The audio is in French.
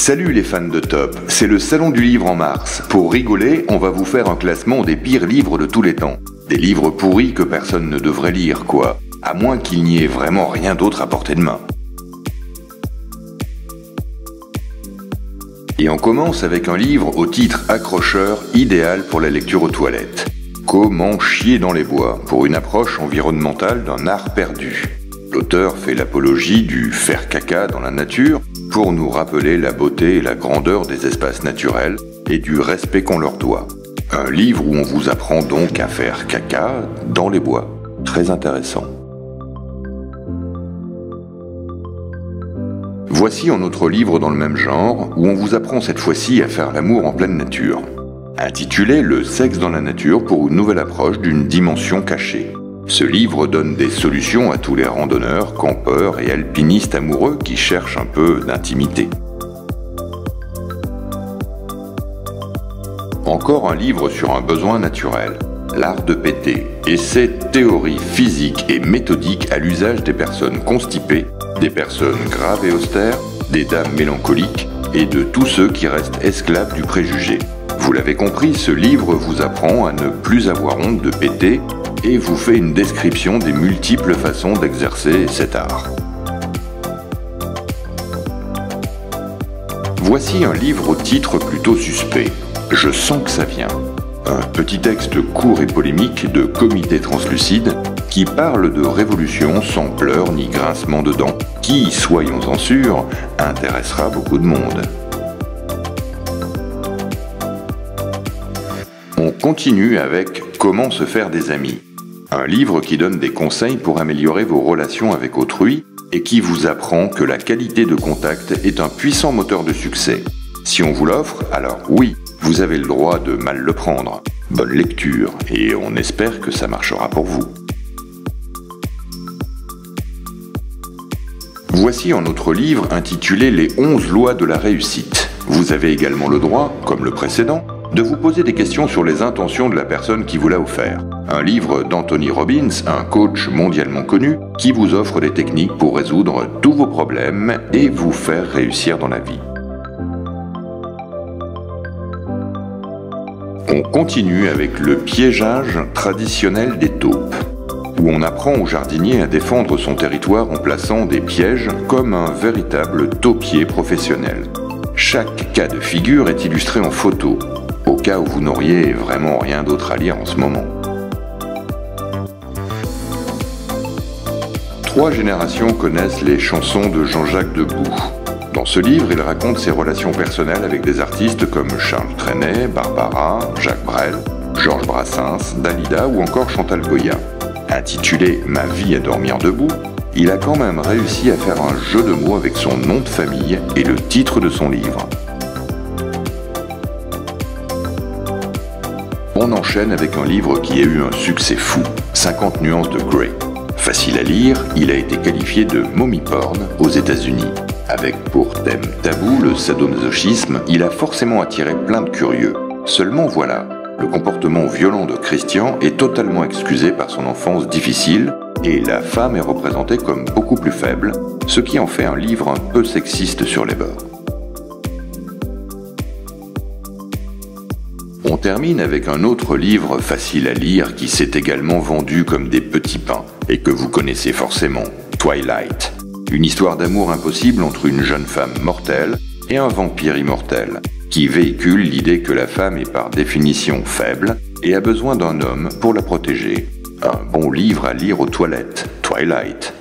Salut les fans de Top, c'est le salon du livre en mars. Pour rigoler, on va vous faire un classement des pires livres de tous les temps. Des livres pourris que personne ne devrait lire, quoi. À moins qu'il n'y ait vraiment rien d'autre à portée de main. Et on commence avec un livre au titre accrocheur, idéal pour la lecture aux toilettes. Comment chier dans les bois, pour une approche environnementale d'un art perdu. L'auteur fait l'apologie du faire caca dans la nature pour nous rappeler la beauté et la grandeur des espaces naturels et du respect qu'on leur doit. Un livre où on vous apprend donc à faire caca dans les bois. Très intéressant. Voici un autre livre dans le même genre, où on vous apprend cette fois-ci à faire l'amour en pleine nature. Intitulé « Le sexe dans la nature pour une nouvelle approche d'une dimension cachée ». Ce livre donne des solutions à tous les randonneurs, campeurs et alpinistes amoureux qui cherchent un peu d'intimité. Encore un livre sur un besoin naturel, l'art de péter, essai théorie physique et méthodique à l'usage des personnes constipées, des personnes graves et austères, des dames mélancoliques et de tous ceux qui restent esclaves du préjugé. Vous l'avez compris, ce livre vous apprend à ne plus avoir honte de péter et vous fait une description des multiples façons d'exercer cet art. Voici un livre au titre plutôt suspect. Je sens que ça vient. Un petit texte court et polémique de Comité Translucide qui parle de révolution sans pleurs ni grincement de dents, qui, soyons-en sûrs, intéressera beaucoup de monde. On continue avec Comment se faire des amis. Un livre qui donne des conseils pour améliorer vos relations avec autrui et qui vous apprend que la qualité de contact est un puissant moteur de succès. Si on vous l'offre, alors oui, vous avez le droit de mal le prendre. Bonne lecture, et on espère que ça marchera pour vous. Voici un autre livre intitulé Les 11 lois de la réussite. Vous avez également le droit, comme le précédent, de vous poser des questions sur les intentions de la personne qui vous l'a offert. Un livre d'Anthony Robbins, un coach mondialement connu, qui vous offre des techniques pour résoudre tous vos problèmes et vous faire réussir dans la vie. On continue avec le piégeage traditionnel des taupes, où on apprend au jardinier à défendre son territoire en plaçant des pièges comme un véritable taupier professionnel. Chaque cas de figure est illustré en photo, au cas où vous n'auriez vraiment rien d'autre à lire en ce moment. 3 générations connaissent les chansons de Jean-Jacques Debout. Dans ce livre, il raconte ses relations personnelles avec des artistes comme Charles Trenet, Barbara, Jacques Brel, Georges Brassens, Dalida ou encore Chantal Goya. Intitulé « Ma vie à dormir debout », il a quand même réussi à faire un jeu de mots avec son nom de famille et le titre de son livre. On enchaîne avec un livre qui a eu un succès fou, 50 nuances de Grey. Facile à lire, il a été qualifié de mommy porn aux États-Unis. Avec pour thème tabou le sadomasochisme, il a forcément attiré plein de curieux. Seulement voilà, le comportement violent de Christian est totalement excusé par son enfance difficile et la femme est représentée comme beaucoup plus faible, ce qui en fait un livre un peu sexiste sur les bords. On termine avec un autre livre facile à lire qui s'est également vendu comme des petits pains et que vous connaissez forcément, Twilight. Une histoire d'amour impossible entre une jeune femme mortelle et un vampire immortel, qui véhicule l'idée que la femme est par définition faible et a besoin d'un homme pour la protéger. Un bon livre à lire aux toilettes, Twilight.